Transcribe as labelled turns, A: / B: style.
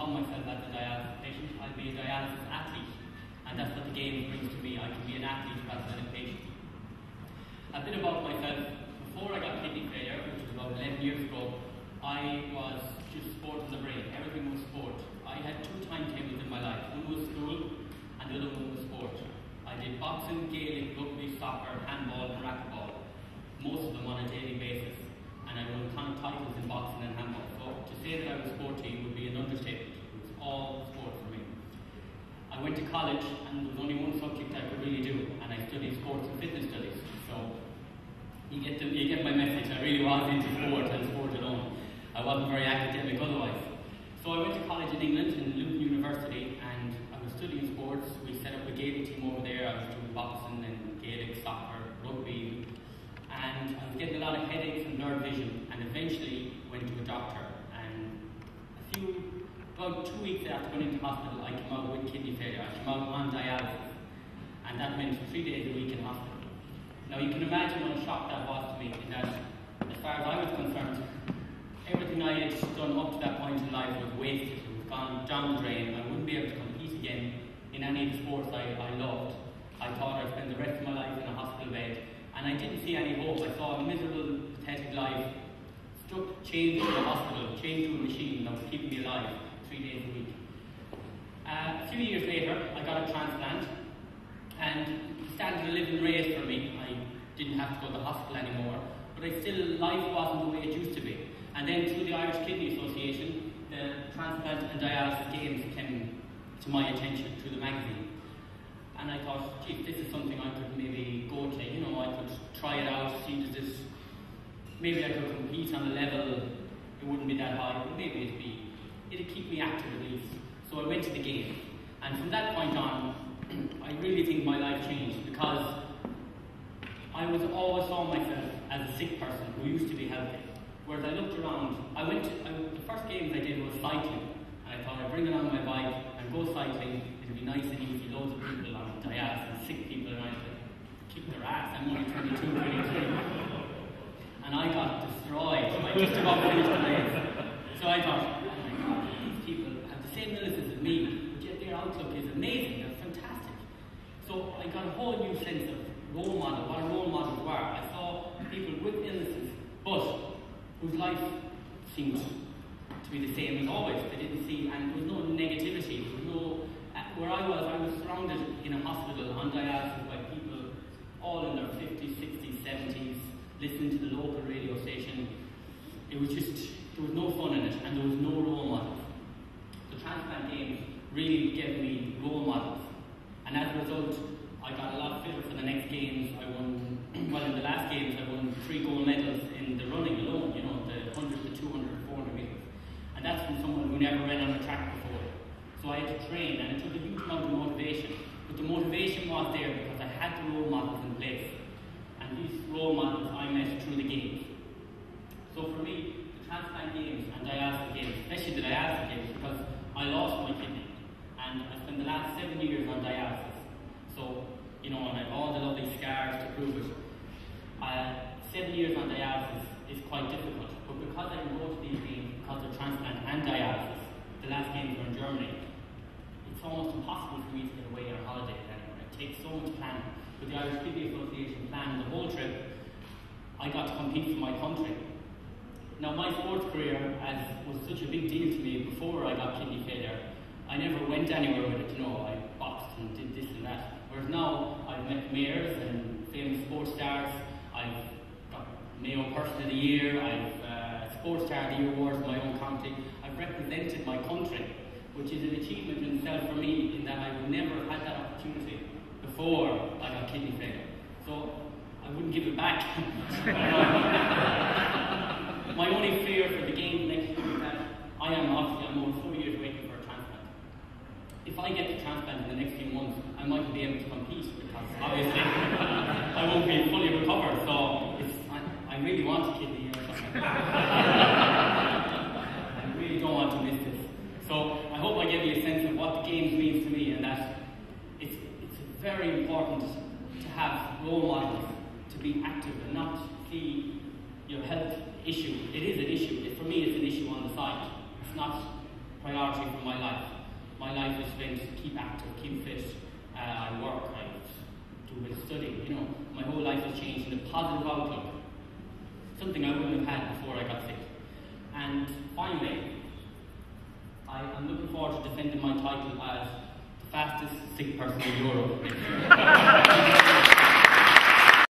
A: count myself as a dialysis patient. I'll be a dialysis athlete, and that's what the game brings to me. I can be an athlete rather than a patient. A bit about myself. Before I got kidney failure, which was about 11 years ago, I was just sport in the brain. Everything was sport. I had two timetables in my life. One was school, and the other one was sport. I did boxing, Gaelic, rugby, soccer, handball, and racquetball, most of them on a daily basis. And I won titles in boxing and handball. So to say that I was sporty would be an understatement. It was all sport for me. I went to college, and there was only one subject I could really do, and I studied sports and fitness studies. So you get my message. I really was into sport and sport alone. I wasn't very academic otherwise. So I went to college in England, in Luton University, and I was studying sports. We set up a Gaelic team over there. I was doing boxing and Gaelic, soccer, rugby, and I was getting a lot of headaches and blurred vision, and eventually went to a doctor. And about 2 weeks after going into hospital, I came out with kidney failure. I came out on dialysis, and that meant 3 days a week in hospital. Now you can imagine what a shock that was to me, in that, as far as I was concerned, everything I had done up to that point in life was wasted. It was gone down the drain. I wouldn't be able to compete again in any of the sports I loved. I thought I'd spend the rest of my life in a hospital bed, and I didn't see any hope. I saw a miserable, pathetic life, chained to a hospital, chained to a machine that was keeping me alive 3 days a week. A few years later, I got a transplant, and it started a living race for me. I didn't have to go to the hospital anymore, but life wasn't the way it used to be. And then through the Irish Kidney Association, the Transplant and Dialysis Games came to my attention through the magazine. And I thought, gee, this is something I could maybe go to, I could try it out, see that maybe I could compete on a level, it wouldn't be that high, but maybe it'd keep me active at least. So I went to the Games. And from that point on, I really think my life changed, because I always saw myself as a sick person who used to be healthy. Whereas I looked around, the first games I did was cycling, and I thought I'd bring it on my bike and go cycling. It'd be nice and easy, loads of people on dialysis, sick people around to kick their ass. I'm only 22, 23. And I got destroyed. I just about finished the race. So I thought, oh my God, these people have the same illnesses as me, but yet their outlook is amazing, they're fantastic. So I got a whole new sense of what role models were. I saw people with illnesses, but whose life seemed to be the same as always. They didn't see, and there was no negativity. There was no, where I was surrounded in a hospital on dialysis by people all in their 50s, 60s, 70s, listening to the local radio station. It was just, there was no fun in it, and there was no role models. The Transplant Games really gave me role models, and as a result, I got a lot fitter for the next games. I won, in the last games, I won 3 gold medals in the running alone, the 100, the 200, 400 meters. And that's from someone who never ran on a track before. So I had to train, and it took a huge amount of motivation. But the motivation was there because I had the role models in place. And these role models I met through the games. So for me, the Transplant Games and Dialysis Games, especially the Dialysis Games, because I lost my kidney. And I spent the last 7 years on dialysis. So, and I have all the lovely scars to prove it. 7 years on dialysis is quite difficult, but because I can go to these games, because of transplant and dialysis, the last games were in Germany, it's almost impossible for me to get away on holiday anymore. It takes so much planning. With the Irish Kidney Association planning the whole trip, I got to compete for my country. Now, my sports career was such a big deal to me before I got kidney failure. I never went anywhere with it, I boxed and did this and that. Whereas now, I've met mayors and famous sports stars. I've got Mayo Person of the Year. I've Sports Star of the Year awards in my own county. I've represented my country, which is an achievement in itself for me, in that I would never have had that opportunity before I got kidney failure. So I wouldn't give it back. My only fear for the game next year is that I'm over 4 years waiting for a transplant. If I get the transplant in the next few months, I might be able to compete, because obviously I won't be fully recovered. So I really want a kidney or something. I really don't want to miss this. So I hope I gave you a sense of what the games means to me, and that it's very important to have role models, to be active and not see your health issue. It is an issue. For me, it's an issue on the side. It's not priority for my life. My life is spent to keep active, keep fit. I work, I do a bit of studying. You know, my whole life has changed in a positive outlook. Something I wouldn't have had before I got sick. And finally, I'm looking forward to defending my title as the fastest sick person in Europe.